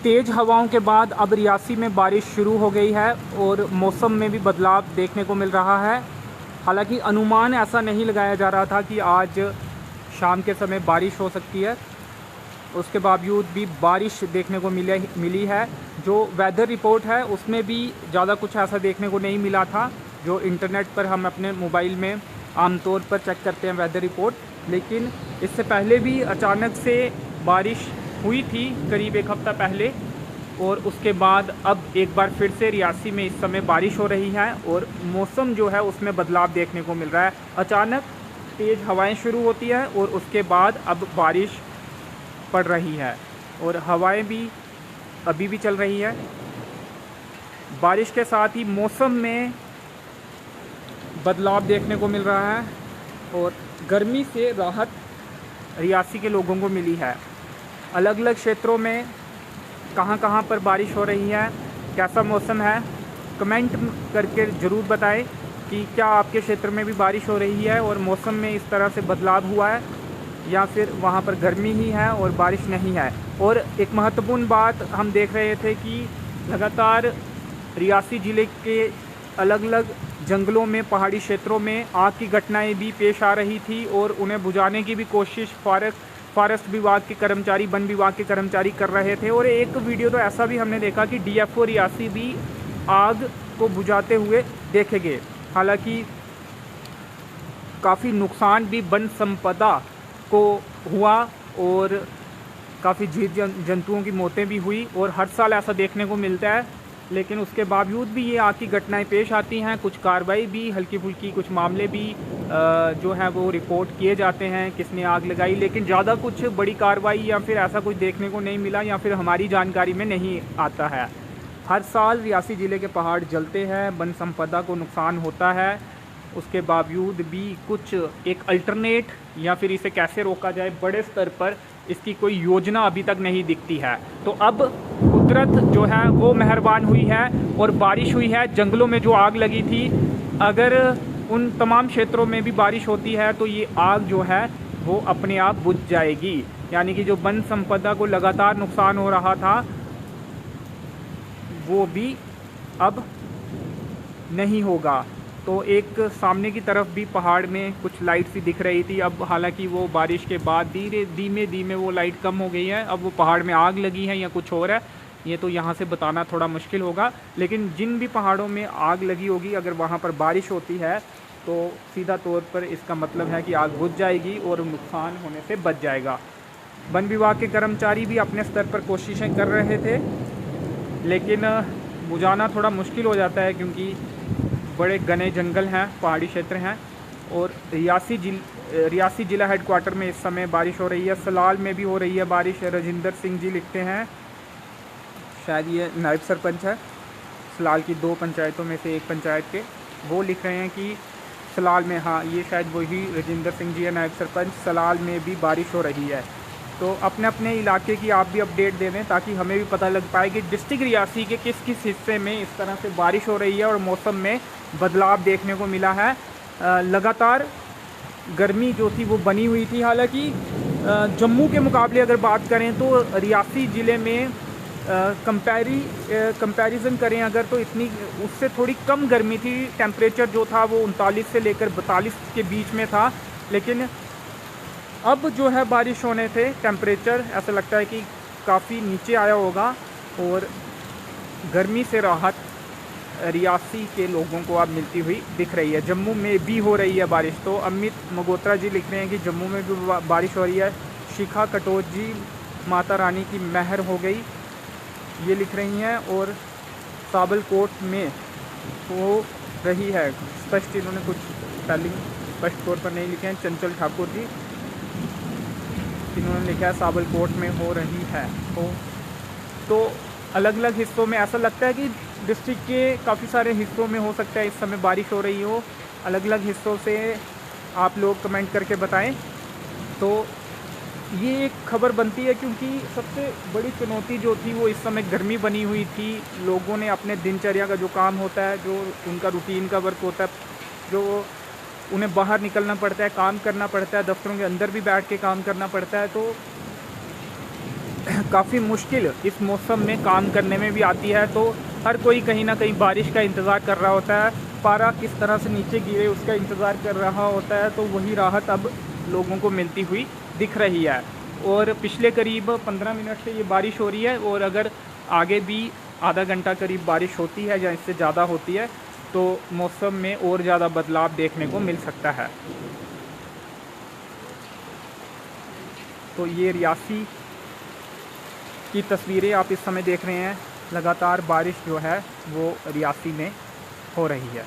तेज़ हवाओं के बाद अब रियासी में बारिश शुरू हो गई है और मौसम में भी बदलाव देखने को मिल रहा है। हालांकि अनुमान ऐसा नहीं लगाया जा रहा था कि आज शाम के समय बारिश हो सकती है, उसके बावजूद भी बारिश देखने को मिली है। जो वेदर रिपोर्ट है उसमें भी ज़्यादा कुछ ऐसा देखने को नहीं मिला था, जो इंटरनेट पर हम अपने मोबाइल में आमतौर पर चेक करते हैं वेदर रिपोर्ट। लेकिन इससे पहले भी अचानक से बारिश हुई थी करीब एक हफ़्ता पहले, और उसके बाद अब एक बार फिर से रियासी में इस समय बारिश हो रही है और मौसम जो है उसमें बदलाव देखने को मिल रहा है। अचानक तेज़ हवाएं शुरू होती हैं और उसके बाद अब बारिश पड़ रही है और हवाएं भी अभी भी चल रही है। बारिश के साथ ही मौसम में बदलाव देखने को मिल रहा है और गर्मी से राहत रियासी के लोगों को मिली है। अलग अलग क्षेत्रों में कहां कहां पर बारिश हो रही है, कैसा मौसम है, कमेंट करके ज़रूर बताएं कि क्या आपके क्षेत्र में भी बारिश हो रही है और मौसम में इस तरह से बदलाव हुआ है या फिर वहां पर गर्मी ही है और बारिश नहीं है। और एक महत्वपूर्ण बात हम देख रहे थे कि लगातार रियासी ज़िले के अलग अलग जंगलों में, पहाड़ी क्षेत्रों में आग की घटनाएं भी पेश आ रही थी और उन्हें बुझाने की भी कोशिश फॉरेस्ट विभाग के कर्मचारी, वन विभाग के कर्मचारी कर रहे थे। और एक वीडियो तो ऐसा भी हमने देखा कि डीएफओ रियासी भी आग को बुझाते हुए देखे गए। हालांकि काफ़ी नुकसान भी वन संपदा को हुआ और काफ़ी जीव जंतुओं की मौतें भी हुई और हर साल ऐसा देखने को मिलता है। लेकिन उसके बावजूद भी ये आग की घटनाएं पेश आती हैं। कुछ कार्रवाई भी हल्की फुल्की, कुछ मामले भी जो है वो रिपोर्ट किए जाते हैं किसने आग लगाई, लेकिन ज़्यादा कुछ बड़ी कार्रवाई या फिर ऐसा कुछ देखने को नहीं मिला या फिर हमारी जानकारी में नहीं आता है। हर साल रियासी ज़िले के पहाड़ जलते हैं, वन संपदा को नुकसान होता है, उसके बावजूद भी कुछ एक अल्टरनेट या फिर इसे कैसे रोका जाए बड़े स्तर पर इसकी कोई योजना अभी तक नहीं दिखती है। तो अब कुदरत जो है वो मेहरबान हुई है और बारिश हुई है। जंगलों में जो आग लगी थी, अगर उन तमाम क्षेत्रों में भी बारिश होती है तो ये आग जो है वो अपने आप बुझ जाएगी। यानी कि जो वन संपदा को लगातार नुकसान हो रहा था वो भी अब नहीं होगा। तो एक सामने की तरफ भी पहाड़ में कुछ लाइट सी दिख रही थी, अब हालांकि वो बारिश के बाद धीमे धीमे वो लाइट कम हो गई है। अब वो पहाड़ में आग लगी है या कुछ और है ये तो यहाँ से बताना थोड़ा मुश्किल होगा। लेकिन जिन भी पहाड़ों में आग लगी होगी, अगर वहाँ पर बारिश होती है तो सीधा तौर पर इसका मतलब है कि आग बुझ जाएगी और नुकसान होने से बच जाएगा। वन विभाग के कर्मचारी भी अपने स्तर पर कोशिशें कर रहे थे, लेकिन बुझाना थोड़ा मुश्किल हो जाता है क्योंकि बड़े घने जंगल हैं, पहाड़ी क्षेत्र हैं। और रियासी ज़िला हेडक्वार्टर में इस समय बारिश हो रही है, सलाल में भी हो रही है बारिश। राजिंदर सिंह जी लिखते हैं, शायद ये नायब सरपंच है सलाल की 2 पंचायतों में से एक पंचायत के, वो लिख रहे हैं कि सलाल में, हाँ ये शायद वही राजिंदर सिंह जी है नायब सरपंच, सलाल में भी बारिश हो रही है। तो अपने अपने इलाके की आप भी अपडेट दे दें ताकि हमें भी पता लग पाए कि डिस्ट्रिक्ट रियासी के किस किस हिस्से में इस तरह से बारिश हो रही है और मौसम में बदलाव देखने को मिला है। लगातार गर्मी जो थी वो बनी हुई थी। हालांकि जम्मू के मुकाबले अगर बात करें तो रियासी ज़िले में कंपैरिजन करें अगर तो इतनी उससे थोड़ी कम गर्मी थी। टेम्परेचर जो था वो 39 से लेकर 42 के बीच में था। लेकिन अब जो है बारिश होने से टेम्परेचर ऐसा लगता है कि काफ़ी नीचे आया होगा और गर्मी से राहत रियासी के लोगों को अब मिलती हुई दिख रही है। जम्मू में भी हो रही है बारिश। तो अमित मगोत्रा जी लिख रहे हैं कि जम्मू में भी बारिश हो रही है। शिखा कटोच जी, माता रानी की मेहर हो गई, ये लिख रही हैं। और साबलकोट में हो रही है, स्पष्ट इन्होंने कुछ स्पेलिंग स्पष्ट तौर पर नहीं लिखे हैं। चंचल ठाकुर जी इन्होंने लिखा है साबलकोट में हो रही है। तो अलग अलग हिस्सों में ऐसा लगता है कि डिस्ट्रिक्ट के काफ़ी सारे हिस्सों में हो सकता है इस समय बारिश हो रही हो। अलग अलग हिस्सों से आप लोग कमेंट करके बताएं। तो ये एक खबर बनती है क्योंकि सबसे बड़ी चुनौती जो थी वो इस समय गर्मी बनी हुई थी। लोगों ने अपने दिनचर्या का जो काम होता है, जो उनका रूटीन का वर्क होता है, जो उन्हें बाहर निकलना पड़ता है, काम करना पड़ता है, दफ्तरों के अंदर भी बैठ के काम करना पड़ता है, तो काफ़ी मुश्किल इस मौसम में काम करने में भी आती है। तो हर कोई कहीं ना कहीं बारिश का इंतज़ार कर रहा होता है, पारा किस तरह से नीचे गिरे उसका इंतज़ार कर रहा होता है। तो वही राहत अब लोगों को मिलती हुई दिख रही है। और पिछले करीब 15 मिनट से ये बारिश हो रही है, और अगर आगे भी आधा घंटा करीब बारिश होती है या इससे ज़्यादा होती है तो मौसम में और ज़्यादा बदलाव देखने को मिल सकता है। तो ये रियासी की तस्वीरें आप इस समय देख रहे हैं। लगातार बारिश जो है वो रियासी में हो रही है।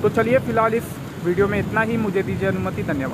तो चलिए फ़िलहाल इस वीडियो में इतना ही। मुझे दीजिए अनुमति। धन्यवाद।